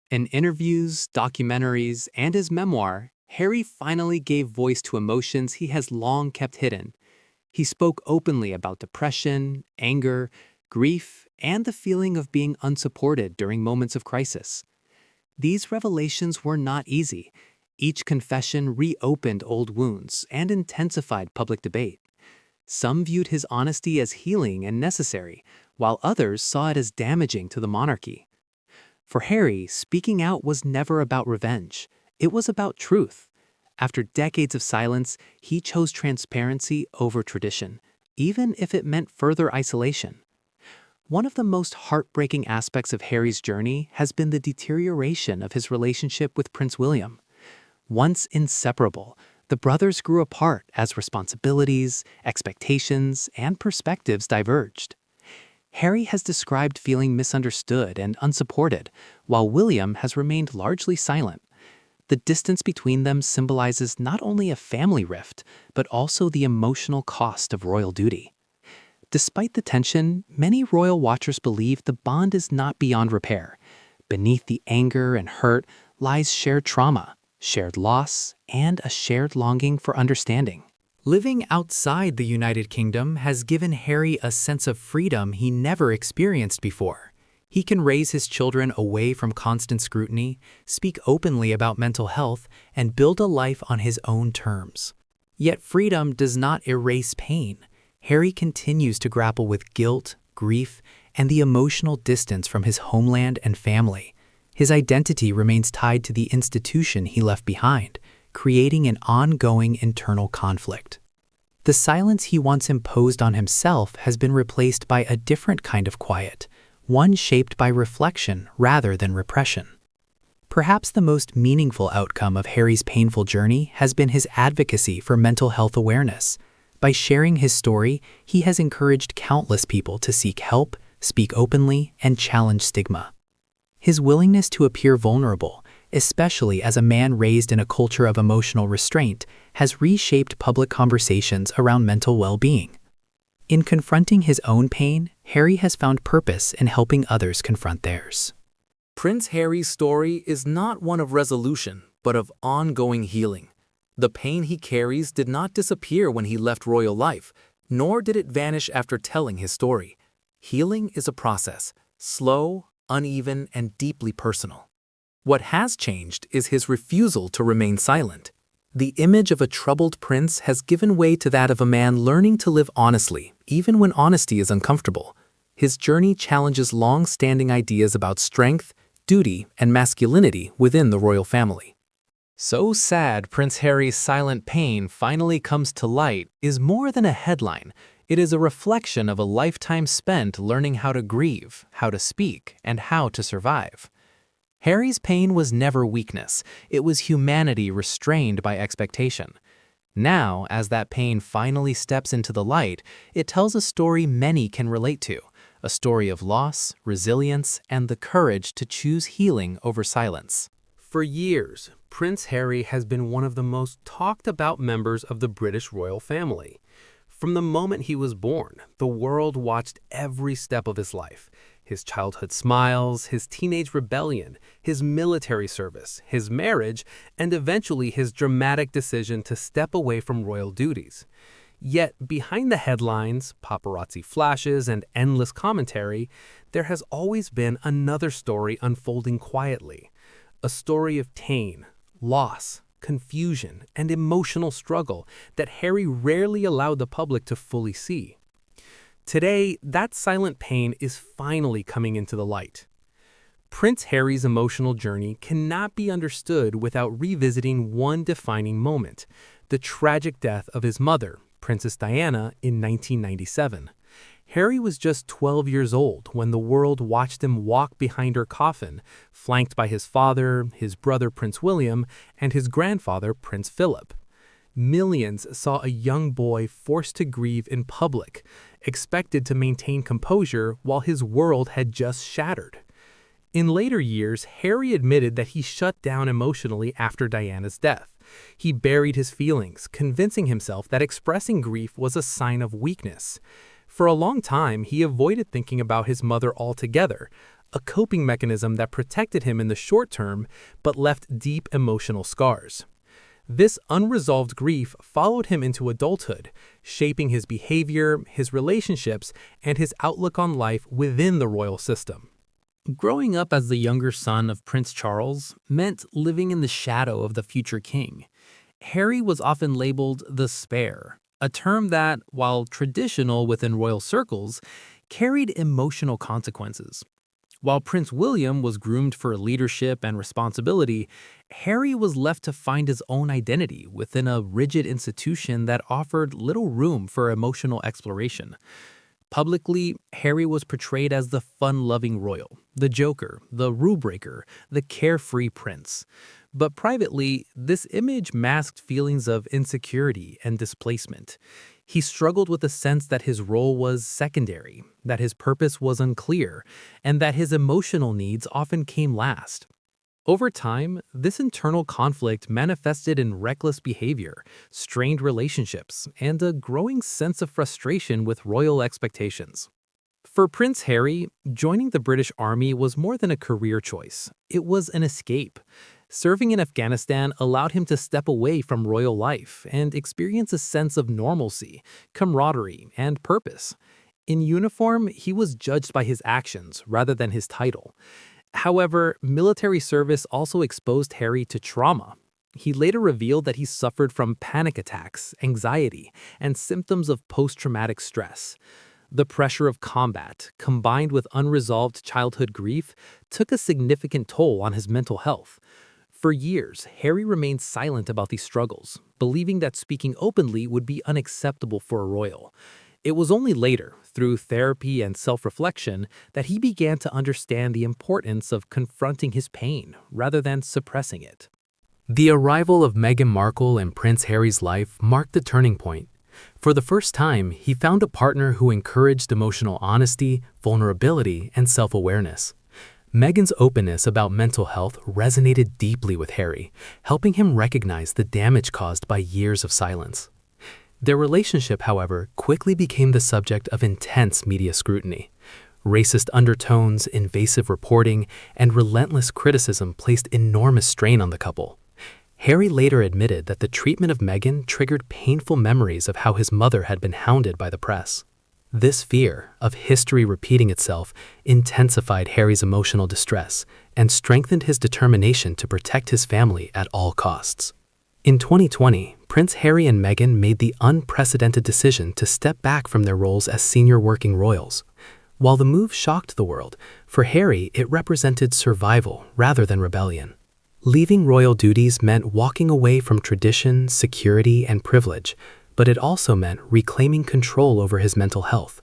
In interviews, documentaries, and his memoir, Harry finally gave voice to emotions he has long kept hidden. He spoke openly about depression, anger, grief, and the feeling of being unsupported during moments of crisis. These revelations were not easy. Each confession reopened old wounds and intensified public debate. Some viewed his honesty as healing and necessary, while others saw it as damaging to the monarchy. For Harry, speaking out was never about revenge. It was about truth. After decades of silence, he chose transparency over tradition, even if it meant further isolation. One of the most heartbreaking aspects of Harry's journey has been the deterioration of his relationship with Prince William. Once inseparable, the brothers grew apart as responsibilities, expectations, and perspectives diverged. Harry has described feeling misunderstood and unsupported, while William has remained largely silent. The distance between them symbolizes not only a family rift, but also the emotional cost of royal duty. Despite the tension, many royal watchers believe the bond is not beyond repair. Beneath the anger and hurt lies shared trauma, shared loss, and a shared longing for understanding. Living outside the United Kingdom has given Harry a sense of freedom he never experienced before. He can raise his children away from constant scrutiny, speak openly about mental health, and build a life on his own terms. Yet freedom does not erase pain. Harry continues to grapple with guilt, grief, and the emotional distance from his homeland and family. His identity remains tied to the institution he left behind, creating an ongoing internal conflict. The silence he once imposed on himself has been replaced by a different kind of quiet, one shaped by reflection rather than repression. Perhaps the most meaningful outcome of Harry's painful journey has been his advocacy for mental health awareness. By sharing his story, he has encouraged countless people to seek help, speak openly, and challenge stigma. His willingness to appear vulnerable, especially as a man raised in a culture of emotional restraint, has reshaped public conversations around mental well-being. In confronting his own pain, Harry has found purpose in helping others confront theirs. Prince Harry's story is not one of resolution, but of ongoing healing. The pain he carries did not disappear when he left royal life, nor did it vanish after telling his story. Healing is a process, slow, uneven, and deeply personal. What has changed is his refusal to remain silent. The image of a troubled prince has given way to that of a man learning to live honestly, even when honesty is uncomfortable. His journey challenges long-standing ideas about strength, duty, and masculinity within the royal family. So sad Prince Harry's silent pain finally comes to light is more than a headline. It is a reflection of a lifetime spent learning how to grieve, how to speak, and how to survive. Harry's pain was never weakness. It was humanity restrained by expectation. Now, as that pain finally steps into the light, it tells a story many can relate to, a story of loss, resilience, and the courage to choose healing over silence. For years, Prince Harry has been one of the most talked about members of the British royal family. From the moment he was born, the world watched every step of his life. His childhood smiles, his teenage rebellion, his military service, his marriage, and eventually his dramatic decision to step away from royal duties. Yet, behind the headlines, paparazzi flashes, and endless commentary, there has always been another story unfolding quietly. A story of pain, loss, confusion, and emotional struggle that Harry rarely allowed the public to fully see. Today, that silent pain is finally coming into the light. Prince Harry's emotional journey cannot be understood without revisiting one defining moment, the tragic death of his mother, Princess Diana, in 1997. Harry was just 12 years old when the world watched him walk behind her coffin, flanked by his father, his brother Prince William, and his grandfather Prince Philip. Millions saw a young boy forced to grieve in public, expected to maintain composure while his world had just shattered. In later years, Harry admitted that he shut down emotionally after Diana's death. He buried his feelings, convincing himself that expressing grief was a sign of weakness. For a long time, he avoided thinking about his mother altogether, a coping mechanism that protected him in the short term but left deep emotional scars. This unresolved grief followed him into adulthood, shaping his behavior, his relationships, and his outlook on life within the royal system. Growing up as the younger son of Prince Charles meant living in the shadow of the future king. Harry was often labeled the spare, a term that, while traditional within royal circles, carried emotional consequences. While Prince William was groomed for leadership and responsibility, Harry was left to find his own identity within a rigid institution that offered little room for emotional exploration. Publicly, Harry was portrayed as the fun-loving royal, the joker, the rule-breaker, the carefree prince. But privately, this image masked feelings of insecurity and displacement. He struggled with a sense that his role was secondary, that his purpose was unclear, and that his emotional needs often came last. Over time, this internal conflict manifested in reckless behavior, strained relationships, and a growing sense of frustration with royal expectations. For Prince Harry, joining the British Army was more than a career choice. It was an escape. Serving in Afghanistan allowed him to step away from royal life and experience a sense of normalcy, camaraderie, and purpose. In uniform, he was judged by his actions rather than his title. However, military service also exposed Harry to trauma. He later revealed that he suffered from panic attacks, anxiety, and symptoms of post-traumatic stress. The pressure of combat, combined with unresolved childhood grief, took a significant toll on his mental health. For years, Harry remained silent about these struggles, believing that speaking openly would be unacceptable for a royal. It was only later, through therapy and self-reflection, that he began to understand the importance of confronting his pain rather than suppressing it. The arrival of Meghan Markle in Prince Harry's life marked the turning point. For the first time, he found a partner who encouraged emotional honesty, vulnerability, and self-awareness. Meghan's openness about mental health resonated deeply with Harry, helping him recognize the damage caused by years of silence. Their relationship, however, quickly became the subject of intense media scrutiny. Racist undertones, invasive reporting, and relentless criticism placed enormous strain on the couple. Harry later admitted that the treatment of Meghan triggered painful memories of how his mother had been hounded by the press. This fear of history repeating itself intensified Harry's emotional distress and strengthened his determination to protect his family at all costs. In 2020, Prince Harry and Meghan made the unprecedented decision to step back from their roles as senior working royals. While the move shocked the world, for Harry it represented survival rather than rebellion. Leaving royal duties meant walking away from tradition, security, and privilege, but it also meant reclaiming control over his mental health.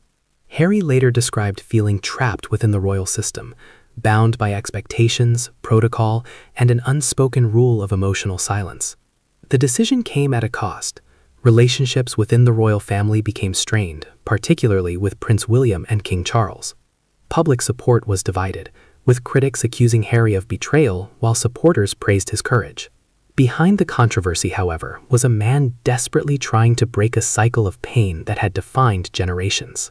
Harry later described feeling trapped within the royal system, bound by expectations, protocol, and an unspoken rule of emotional silence. The decision came at a cost. Relationships within the royal family became strained, particularly with Prince William and King Charles. Public support was divided, with critics accusing Harry of betrayal while supporters praised his courage. Behind the controversy, however, was a man desperately trying to break a cycle of pain that had defined generations.